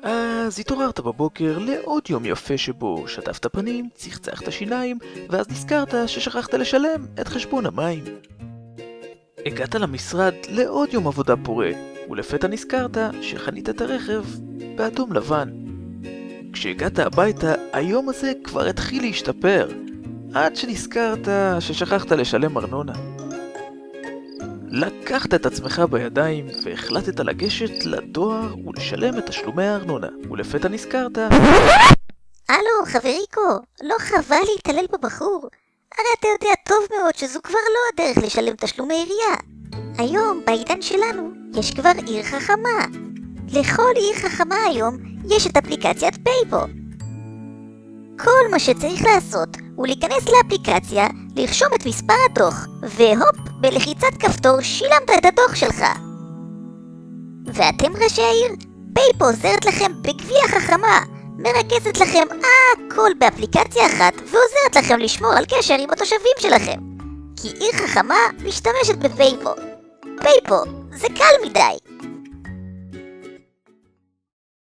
אז התעוררת בבוקר לעוד יום יפה שבו שטפת פנים, צחצחת שיניים, ואז נזכרת ששכחת לשלם את חשבון המים. הגעת למשרד לעוד יום עבודה פורה, ולפתע נזכרת שחנית את הרכב באדום לבן. כשהגעת הביתה, היום הזה כבר התחיל להשתפר, עד שנזכרת ששכחת לשלם ארנונה. לקחת את עצמך בידיים והחלטת לגשת לדואר ולשלם את תשלומי הארנונה, ולפתע נזכרת... הלו, חבריקו, לא חבל להתעלל בבחור? הרי אתה יודע טוב מאוד שזו כבר לא הדרך לשלם תשלומי עירייה. היום, בעידן שלנו, יש כבר עיר חכמה. לכל עיר חכמה היום יש את אפליקציית פייפו. כל מה שצריך לעשות הוא להיכנס לאפליקציה, לרשום את מספר הדוח, והופ, בלחיצת כפתור שילמת את הדוח שלך. ואתם ראשי העיר, פייפו עוזרת לכם בגבייה חכמה, מרכזת לכם הכל באפליקציה אחת, ועוזרת לכם לשמור על קשר עם התושבים שלכם. כי עיר חכמה משתמשת בפייפו. פייפו, זה קל מדי.